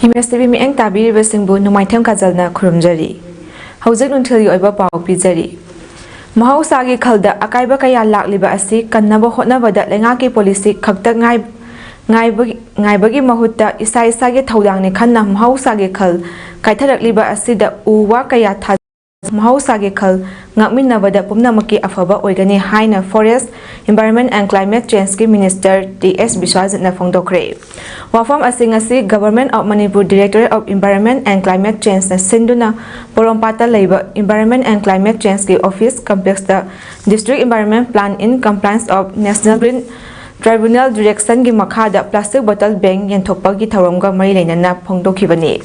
Himestbi mieng tabiriba singbu numaitham kajalna khurumjari. Hauzik nunthilgi oiba pau pijari. Mahausagi khalda akaiba kaya lakliba asi kannaba hotnabada lengaki policy khakta ngaibagi mahutta isa isagi thaudangni khanna mahausagi khal kaitharakliba asida uwa kaya tha Mahausagi khal ngakminabada pumnamaki afaba oigani haina Forest, Environment and Climate Change ki Minister T.S. Biswajitna phongdokre. Wafam asingasi Government of Manipur Directorate of Environment and Climate Change na sinduna Porompata leiba Environment and Climate Change ki Office Complex da District Environment Plan in Compliance of National Green Tribunal Direction ki makhada Plastic Bottle Bank yenthokpagi tharamga mari leinana phongdokhibani.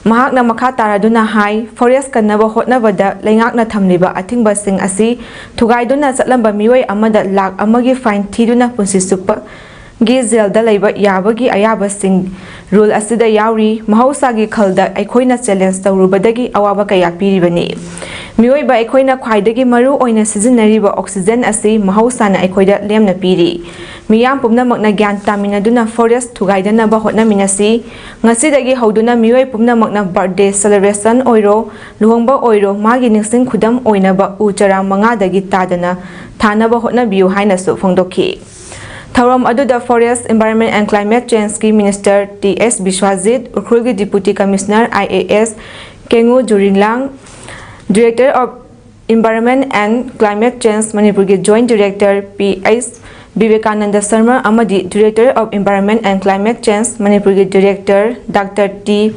Mahakna makha taraduna hai forest kannaba hotnabada leingakna thamliba athingba sing asi thugaiduna chatlamba mioi amada lak amagi fine thiduna punsi supa gi zelda leiba yabagi ayaba sing rule asida yauri mahausagi khalda aikhoina challenge tawrubadagi awaba kaya piribani mioi ba aikhoina khwaidagi maru oina sizinariba oxygen asi mahausana aikhoida lemna piri miyam pumnamakna gyan taminaduna forest thugaidana ba hotna minasi ngasidagi hauduna mioi pumnamakna birthday celebration oiro luhongba oiro magi ningsing khudam oina ba uchara mangadagi tadana thanaba hotna biu haina su phongdokhi Thauram aduda Forest, Environment and Climate Change ki Minister T.S. Biswajit, Ukhulgi Deputy Commissioner IAS Kengu Juringlang, Director of Environment and Climate Change Manipur ki Joint Director P.S. Vivekananda Sharma Amadi, Director of Environment and Climate Change Manipur ki Director Dr. T.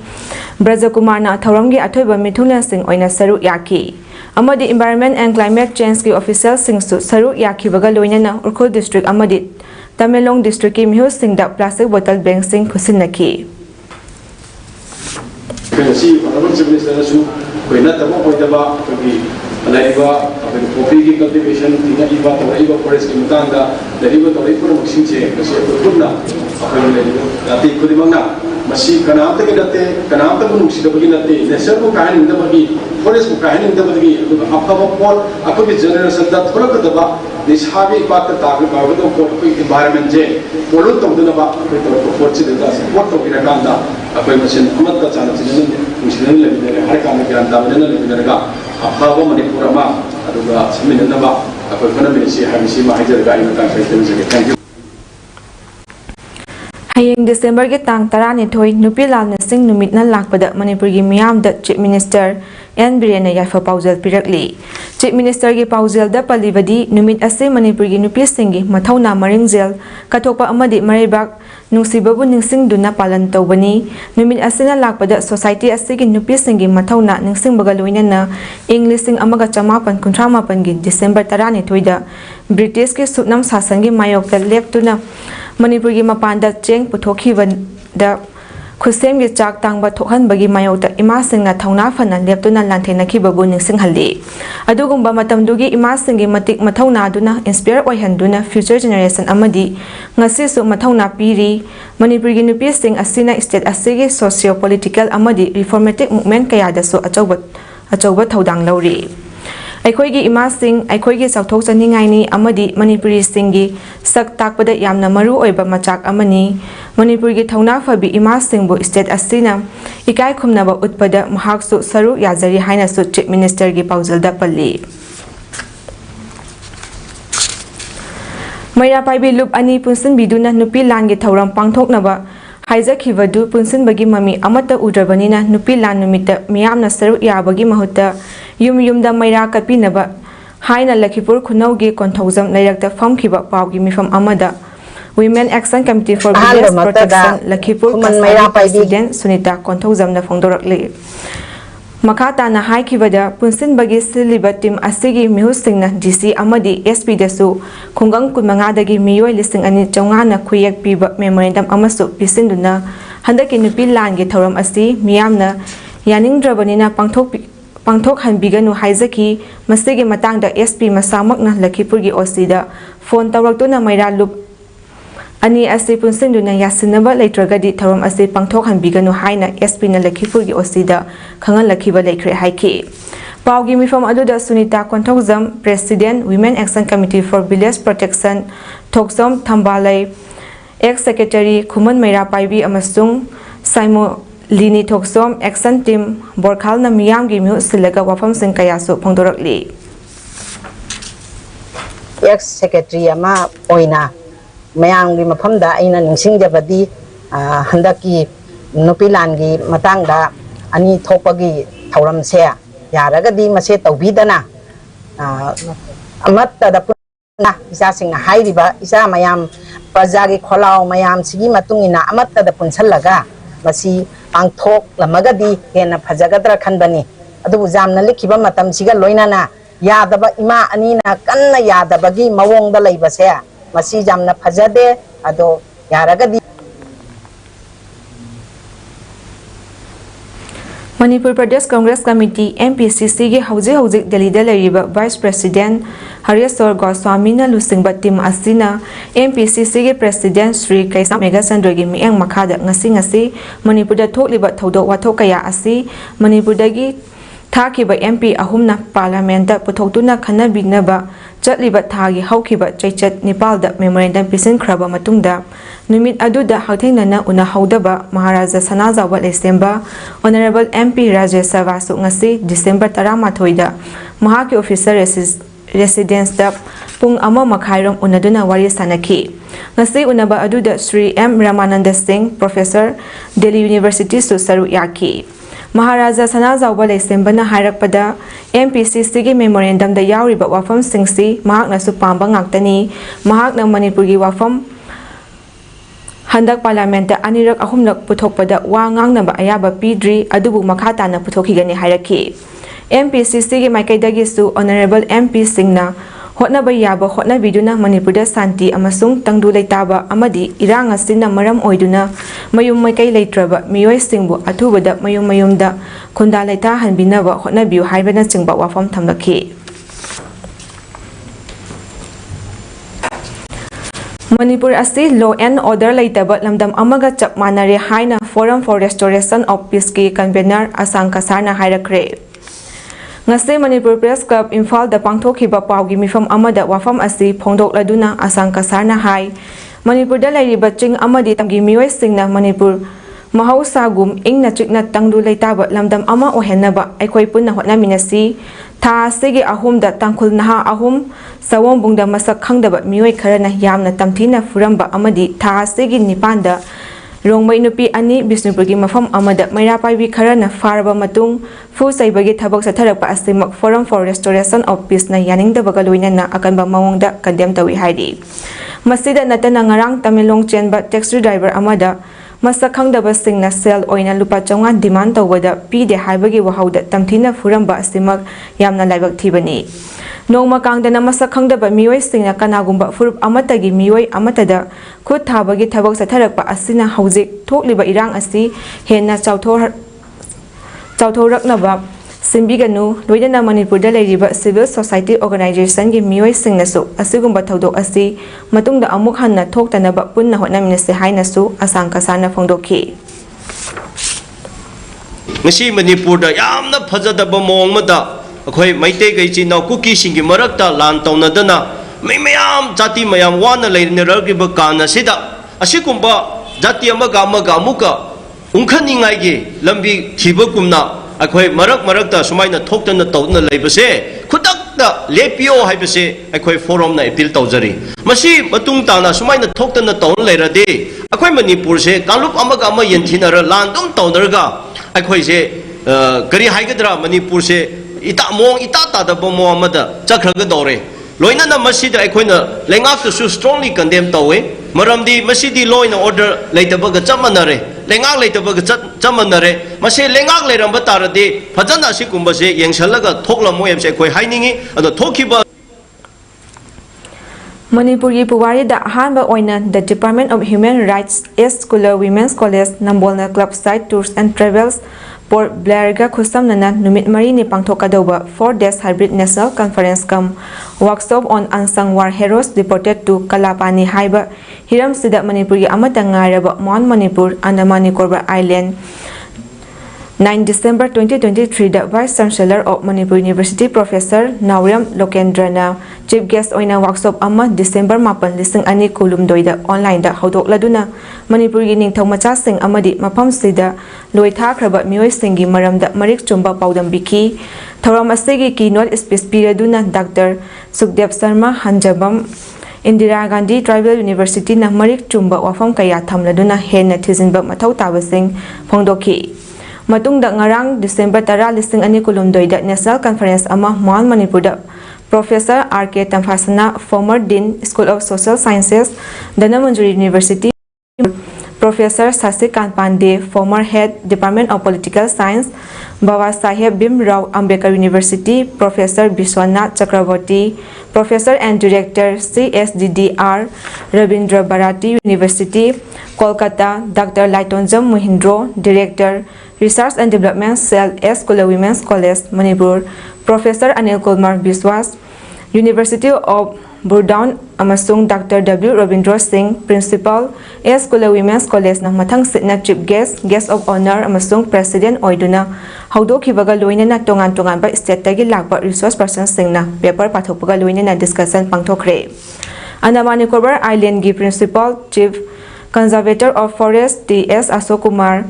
Brajakumarna Thauramgi athoiba mithungna sing oina saru yaki. Amadi Environment and Climate Change ki official sing su saru yaki baga loinana Urkhul District Amadi Tamelong District ki mihu sing da plastic bottle bank sing khusinaki. Kasi honorable chief minister su koina tamo koitaba kogi alaiba apni coffee ki cultivation tinga iba tawaiba forest ki mutanga deriba tawai pura machine che kasi kunna apni laiba ati kudimangna masi kanamta ki natte kanamta bu nuksida bagi natte nature ko kahani inda bagi forest ko kahani inda bagi apaba pot apni generation da thora kadaba nishabi ipat tabi bawdo pot ko environment je pollute tawduna ba ko to pot chi da support to bina kanda apni machine amat ta chana chin nuksida lebidare har kam gyan da bana lebidare ga apaba manipur ama aduga siminna ba apni kana minisi habisi ma hajar ga ina ta sai thank you Hayeng December ki tang 12 nupi lalna sing numitna lakpada Manipur gi miyamda Chief Minister N. Birena yafa paujal pirakli. Chief Minister gi paujal da palibadi numit ase Manipur gi nupi singi mathauna maringzel kathokpa amadi maribak nungsibabu ningsing duna palan tawbani numit asena lakpada society ase gi nupi singi mathauna ningsing baga loinana Englishing amaga chamapan kuntramapan gi December 12 da British ki sutnam sasan gi mayokta leptuna Manipur gi mapanda cheng puthokhiwanda khusem gi chak tangba thokhanbagi mayota ima singna thauna phana leptuna lanthena khibabu ningsing halli adugumba matamdugi ima singi matik mathauna duna inspire oihanduna future generation amadi ngasi su mathauna piri Manipur gi nupi sing asina state asigi socio political amadi reformatic movement kaya da su achauba thaudang lauri Aikhoigi ima sing aikhoigi chauthok chaningai ni amadi Manipuri singi sak takpada yamna maru oiba machak amani Manipur gi thauna phabi ima singbu state asina ikai khumnaba utpada mahaksu saru yazari haina su Chief Minister gi paujalda palli Maira paibi lup ani punsin biduna nupi lan gi thauram pangthoknaba haijakhibadu punsin bagi mami amata udrabanina nupi lan numita miyamna saru yabagi mahutta yumda maira kapinaba haina Lakhipur khunaugi konthaujam lairakta famkhiba pawgi mifam amada Women Action Committee for Village Protection Lakhipur President Sunita konthaujamna phongdorakli makata na haikibada punsin bagi siliba team asigi mihusingna DC amadi SP dasu khungang kunmanga dagi miyoi lising ani chawnga na khuyak piba memorandum amasu pisinduna handaki nupi langi thoram asi miyamna yaningdrabanina pangthok hanbiganu haizaki masigi matangda SP masamakna Lakhipur gi osida phone tawraktuna maira lup ani ase punsinduna yasinaba leitragadi tharam ase pangthok hanbiganu haina SP na Lakhipur gi osida khangal lakhiba leikhre haiki pawgi mifam aduda Sunita Konthokjam President Women Action Committee for Village Protection Thokjam Thambalai ex secretary Khuman Maira Paibi amasung Saimo Lini Thoksom Action Team Borkhalna Miyamgi Mu Silaga Wafam Sing Kayasu Pongdorakli. Ex Secretary ama oina mayang di mapamda aina ningsing jabadi handaki nupilangi matangda ani thopagi thauram se yaragadi mase tawbidana amatta da na isa sing hairiba isa mayam prajagi kholao mayam sigi matungina amatta da punsallaga masi pangthok lamagadi hena phajagadra khanbani adu jamna likhiba matam siga loinana yadaba ima anina kanna yadabagi mawongda leibase masi jamna phajade ado yaragadi Manipur Pradesh Congress Committee MPCC gi hauji Delhi da lariba Vice President Haryaswar Goswami na lusingba team asina MPCC gi President Sri Kaisam Megasandra gi miang makhada ngasi Manipur da thokliba thodok wathok kaya asi Manipur dagi Thakiba MP ahumna Parliament da puthoktuna khanabinaba chatliba thagi haukiba chaichat Nepal da memorandum pisin khraba matungda numit aduda hauthengnana una haudaba Maharaja Sanajawa Lesemba Honorable MP Rajesh Savasu ngasi December 13 da mahaki officer residence da pung ama makhairom unaduna wari sanaki ngasi unaba aduda Sri M Ramananda Singh Professor Delhi University su saru yaki Maharaja Sanajawa Lesembana hairakpada MPCC gi memorandum da yauriba wafam singsi mahakna su pamba ngaktani mahakna Manipur gi wafam handak parliament da anirak ahumnak puthokpada wa ngangnaba ayaba pidri adubu makhata na puthokigani hairaki MPCC gi maikaidagi su Honorable MP Singna hotnaba yaba hotnabiduna Manipur da santi amasung tangdu leitaba amadi irang asina maram oiduna mayum maikai leitraba miyoi singbu athubada mayum da khunda leita hanbinaba hotnabiu haibana chingba wafam thamlakhi Manipur asi law and order leitaba lamdam amaga chap manare haina Forum for Restoration of Peace ki convener Asang Kasarna hairakre ngase Manipur Press Club Imphal da pangthokhiba pawgi mifam amada wafam asi phongdokladuna Asang Kasarna hai Manipur da lairiba ching amadi tamgi mioi singna Manipur mahausagum ingna chikna tangdu leitaba lamdam ama ohenaba aikoi punna hotnaminasi tha sigi ahum da tangkhul naha ahum sawombungda masak khangdaba mioi kharana yamna tamthina furamba amadi tha sigi nipanda Rongmai nupi ani Bisnupurgi mafam amada mairapaibi kharana faraba matung fu saibagi thabak satharakpa asimak Forum for Restoration of Peace na yaningdabaga loinana akanba mawongda condemn tawi haidi masida natana ngarang Tamilong chenba taxi driver amada masak khangdaba singna sel oina lupa chonga demand tawada pide haibagi wahauda tamthina furamba asimak yamna laibak thibani Nongma kangdana masak khangdaba mioi singna kanagumba furup amatagi mioi amatada khut thabagi thabak satharakpa asina haujik thokliba irang asi henna chauthorraknaba simbiganu loidana Manipur da leiriba civil society organization gi mioi singnasu asigumba thodok asi matungda amuk hanna thoktanaba punna hotnaminase hainasu Asang Kasarna phongdokhi ngasi Manipur da yamna phajadaba mongmada akhoi maite gai china kuki singi marakta lan taunadana mayam jati mayam wana leirnergiba kana sida asikumba jati amaga amuka ungkhaningai gi lambi thibagumna akhoi marakta sumaina thoktana tawna leibase khutakta lepio haibase akhoi forum na appeal tawjari masi matung tana sumaina thoktana tawna leirade akhoi Manipur se kalup amaga ama yenthinara lan dum tawnarga akhoi se kari haigadra Manipur se ita mong ita ta da bomo amada chakhraga dore loina na masjid aikoina lengak to strongly condemn tawe maramdi masjid law and order leitabaga chamanare lengak leitabaga chamanare mase lengak leiramba tarade phajana sikumba se yengsalaga thoklamoi amse koi hainingi ado thokiba Manipur gi puwari da hanba oina the Department of Human Rights East Scholar Women's College Nambolna Club Site Tours and Travels Port Blair ga khusamnana numit mari ni pangthokadauba 4 days hybrid national conference kam workshop on unsung war heroes deported to Kalapani haiba hiram sida Manipur gi amata ngairaba Mon Manipur Andaman Nicobar Island 9 December 2023 da Vice Chancellor of Manipur University Professor Nauriam Lokendrana Chief Guest oina workshop ama December 8 2022 da online da hodokladuna Manipur gi ningthau macha sing amadi mafam sida loithakraba mioi singi maramda marik chumba paudam biki thoram asegi keynote speech piraduna Dr. Sukdev Sharma Hanjabam Indira Gandhi Tribal University na marik chumba wafam kaya thamladuna henna thizinba mathau tabasing phongdoki Matungda ngarang December 10 2022 da National Conference ama Mall Manipur da Professor R.K. Tamphasana former Dean School of Social Sciences Danamanjuri University Professor Sasikant Pandey former Head Department of Political Science Baba Saheb Bimrao Ambedkar University Professor Biswanath Chakraborty Professor and Director CSDDR Rabindra Bharati University Kolkata Dr. Laitonjam Mohindro Director Research and Development Cell S. Kula Women's College, Manipur, Professor Anil Kulmar Biswas, University of Burdown, Amasung Dr. W. Rabindra Singh, Principal, S. Kula Women's College, na mathang sitna Chief Guest of Honor, Amasung President Oiduna, Haudokibaga Luina na tongan ba state tagi lakba resource person Singh na paper pathopaga Luina na discussion pangthokre. Andaman Nicobar Island gi Principal, Chief Conservator of Forest, T.S. Ashok Kumar,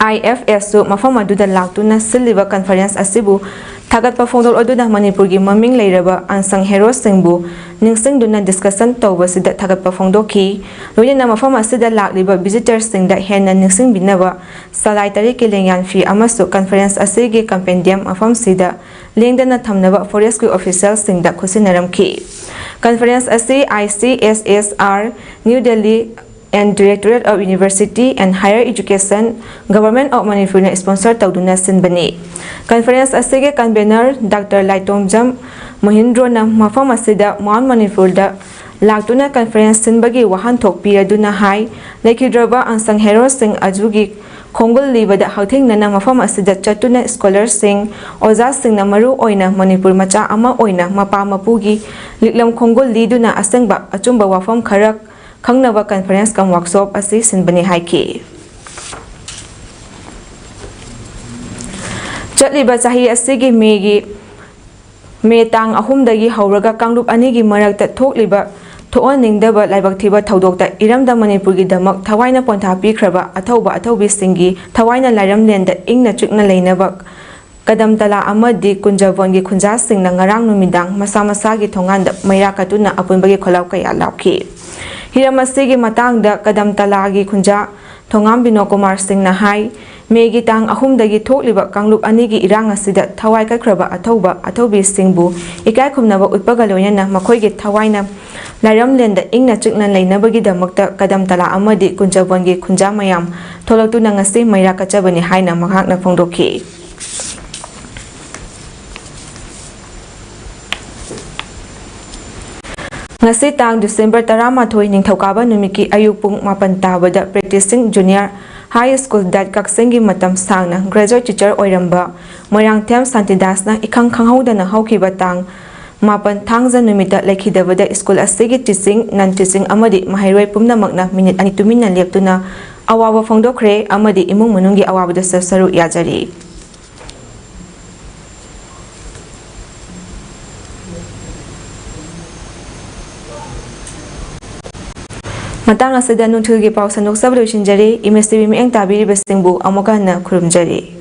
IFSU mafam aduda laktuna siliba conference asibu thagat pa phongdol aduna Manipur gi maming leiraba ansang hero singbu ningsingduna discussion tawbasida thagat pa phongdoki loina mafam asida lakliba visitors singda henna ningsing binaba salai tari kilengyan fi amasu conference asigi compendium mafam sida lengdana thamnaba forest officials singda khusinaram ki conference asi ICSSR New Delhi and Directorate of University and Higher Education, Government of Manipur na sponsor tawduna sinbani. Conference asige convener Dr. Laitonjam Mohindro na mafam asida Mount Manipur da laktuna conference sinbagi wahan thokpi aduna hai lekhidraba ansang hero sing ajugi khongol libada hauthing na mafam asida chatuna scholars sing oza sing na maru oina Manipur macha ama oina mapa mapugi liklam khongol liduna asangba achumba wafam kharak Kangnava conference kam workshop asi sinbani haiki. Chatliba chahi asigi me tang ahumdagi hauraga kangrup anigi marakta thokliba thoaningdaba laibak thiba thodokta iramda Manipur gi damak thawaina pontha pikhraba athaubi singi thawaina lairam lenda ingna chukna leinaba kadam tala amadi kunjavon gi khunja singna ngarang numidang masa gi thonganda mairakatuna apunbagi kholaw kaya lauki Hiramasi gi matang da kadam talagi khunja thongam bino Kumar Singh na hai megi tang ahumdagi thokliba kanglup anigi irang asida thawai kakraba athobi singbu ikai khumnaba utpaga loina makhoi gi thawaina lairam lenda ingna chikna leinabagi damakta kadam tala amadi kunjabongi khunja mayam tholotuna ngasi maira kachabani haina makhakna phongdoki Ngasi tang December 13 ningthokaba numiki ayuk pung 8 tabada practicing junior high school dat kaksengi matam sangna graduate teacher oiramba Moirangthem Santidas na ikhang khanghaudana haukiba tang 8 thangza numita lekhidabada school asigi teaching non teaching amadi mahairoi pumnamakna minute ani tumina leptuna awawa phongdokre amadi imung manungi awabada saru yajari Matang asada nunthil gi pau sanok sablo shinjari imestibi mi eng tabiri besingbu amoka na khurumjari